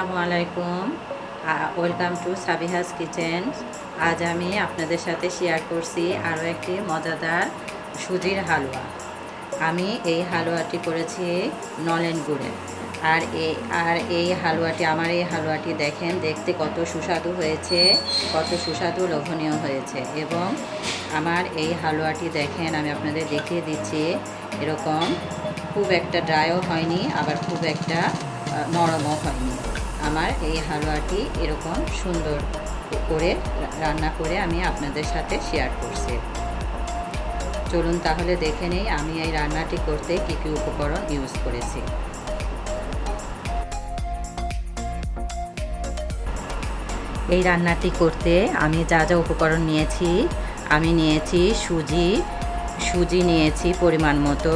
আসসালামু আলাইকুম। Welcome to Sabiha's kitchen. আজ আমি আপনাদের সাথে শেয়ার করছি আরও একটি মজাদার সুজির হালুয়া। আমি এই হালুয়াটি করেছি নলেন গুড়ে। আর এই হালুয়াটি দেখেন, দেখতে কত সুস্বাদু হয়েছে, কত সুস্বাদু লোভনীয় হয়েছে। এবং আমার এই হালুয়াটি দেখেন, আমি আপনাদের দেখিয়ে দিচ্ছি, এরকম খুব একটা ড্রাইও হয়নি, আবার খুব একটা নরমও হয়নি। আমার এই হালুয়াটি এরকম সুন্দর করে রান্না করে আমি আপনাদের সাথে শেয়ার করছি। চলুন তাহলে দেখে নেই আমি এই রান্নাটি করতে কী কী উপকরণ ইউজ করেছি। এই রান্নাটি করতে আমি যা যা উপকরণ নিয়েছি, আমি নিয়েছি সুজি নিয়েছি পরিমাণ মতো,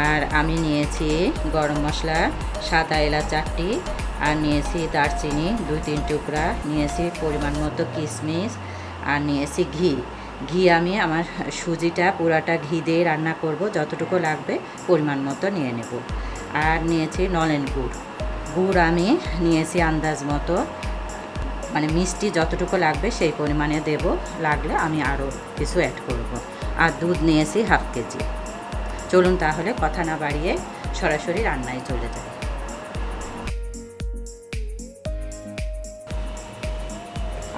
আর আমি নিয়েছি গরম মশলা, সাদা এলাচ 4টি, আর নিয়েছি দারচিনি 2-3 টুকরা, নিয়েছি পরিমাণ মতো কিশমিশ, আর নিয়েছি ঘি। আমি আমার সুজিটা পুরাটা ঘি দিয়ে রান্না করব, যতটুকু লাগবে পরিমাণ মতো নিয়ে নেব। আর নিয়েছি নলেন গুড় আমি নিয়েছি আন্দাজ মতো, মানে মিষ্টি যতটুকু লাগবে সেই পরিমাণে দেব, লাগলে আমি আরও কিছু অ্যাড করব। আর দুধ নিয়েছি 1/2 কেজি। চলুন তাহলে কথা না বাড়িয়ে সরাসরি রান্নায় চলে যাই।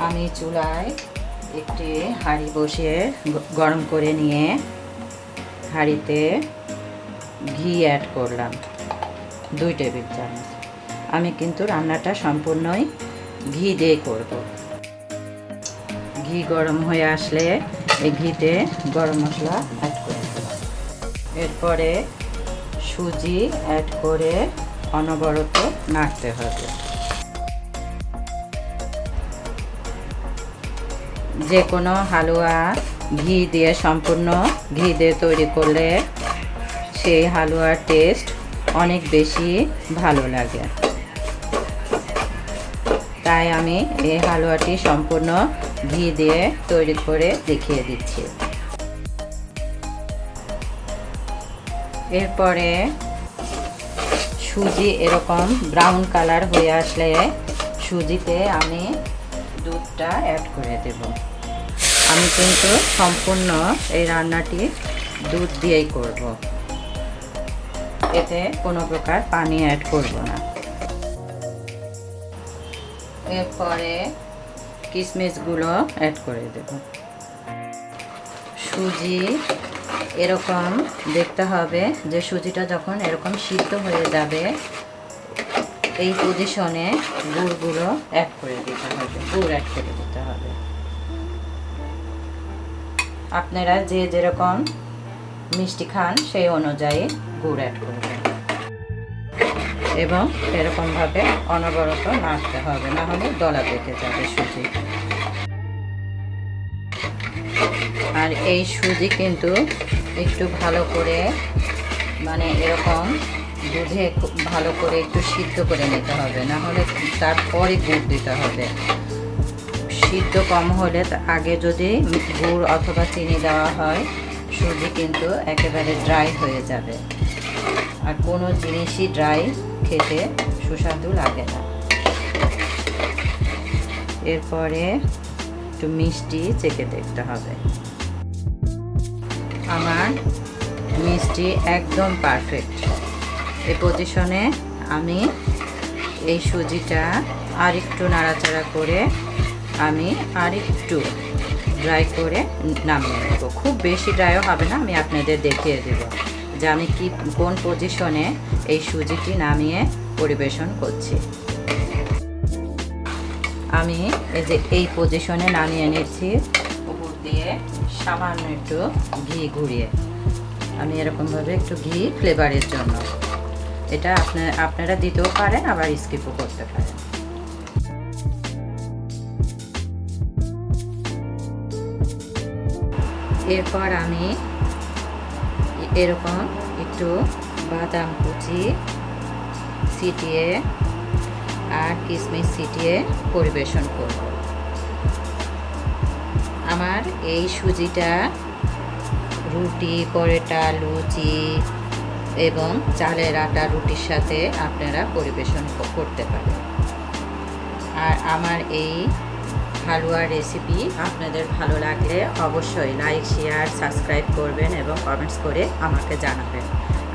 আমি চুলায় একটি হাঁড়ি বসিয়ে গরম করে নিয়ে হাঁড়িতে ঘি অ্যাড করলাম 2 টেবিল চামচ। আমি কিন্তু রান্নাটা সম্পূর্ণই ঘি দিয়ে করব। ঘি গরম হয়ে আসলে এই ঘিতে গরম মশলা অ্যাড করে দেব। এরপরে সুজি অ্যাড করে অনবরত নাড়তে হবে। যে কোনো হালুয়া সম্পূর্ণ ঘি দিয়ে তৈরি করলে সেই হালুয়ার টেস্ট অনেক বেশি ভালো লাগে। তাই আমি এই হালুয়াটি সম্পূর্ণ ঘি দিয়ে তৈরি করে দেখিয়ে দিচ্ছি। এরপরে সুজি এরকম ব্রাউন কালার হয়ে আসলে সুজিতে আমি দুধটা অ্যাড করে দেব। আমি কিন্তু সম্পূর্ণ এই রান্নাটি দুধ দিয়েই করব, এতে কোনো প্রকার পানি অ্যাড করব না। এরপরে কিশমিশগুলো অ্যাড করে দেব। সুজি এরকম দেখতে হবে যে সুজিটা যখন এরকম সিদ্ধ হয়ে যাবে, এই পজিশনে গুড় অ্যাড করে দিতে হবে। আপনারা যে যেরকম মিষ্টি খান সেই অনুযায়ী গুড় অ্যাড করবেন এবং এরকমভাবে অনবরত নাড়তে হবে, না হলে দলা পেকে যাবে সুজি। আর এই সুজি কিন্তু একটু ভালো করে, মানে এরকম দুধে ভালো করে একটু সিদ্ধ করে নিতে হবে, না হলে তারপরে গুড় দিতে হবে। সিদ্ধ কম হলে আগে যদি গুড় অথবা চিনি দেওয়া হয়, সুজি কিন্তু একেবারে ড্রাই হয়ে যাবে, আর কোনো জিনিসই ড্রাই খেতে সুস্বাদু লাগে না। এরপরে একটু মিষ্টি চেখে দেখতে হবে। আমার মিষ্টি একদম পারফেক্ট। এই পজিশনে আমি এই সুজিটা আর একটু নাড়াচাড়া করে আমি আর একটু ড্রাই করে নামিয়ে নেব। খুব বেশি ড্রাইও হবে না, আমি আপনাদের দেখিয়ে দেব যে আমি কোন পজিশনে এই সুজিটি নামিয়ে পরিবেশন করছি। আমি এই পজিশনে নামিয়ে নিচ্ছি, উপর দিয়ে সামান্য একটু ঘি ঘুরিয়ে। আমি এরকমভাবে একটু ঘি ফ্লেভারের জন্য, এটা আপনারা দিতেও পারেন, আবার স্কিপও করতে পারেন। এরপর আমি এরকম একটু বাদাম কুচি ছিটিয়ে আর কিশমিশ ছিটিয়ে পরিবেশন করব। আমার এই সুজিটা রুটি, পরোটা, লুচি এবং চালের আটা রুটির সাথে আপনারা পরিবেশন করতে পারেন। আর আমার এই হালুয়ার রেসিপি আপনাদের ভালো লাগলে অবশ্যই লাইক শেয়ার সাবস্ক্রাইব করবেন এবং কমেন্টস করে আমাকে জানাবেন।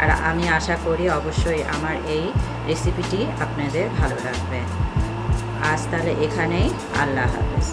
আর আমি আশা করি অবশ্যই আমার এই রেসিপিটি আপনাদের ভালো লাগবে। আজ তাহলে এখানেই, আল্লাহ হাফেজ।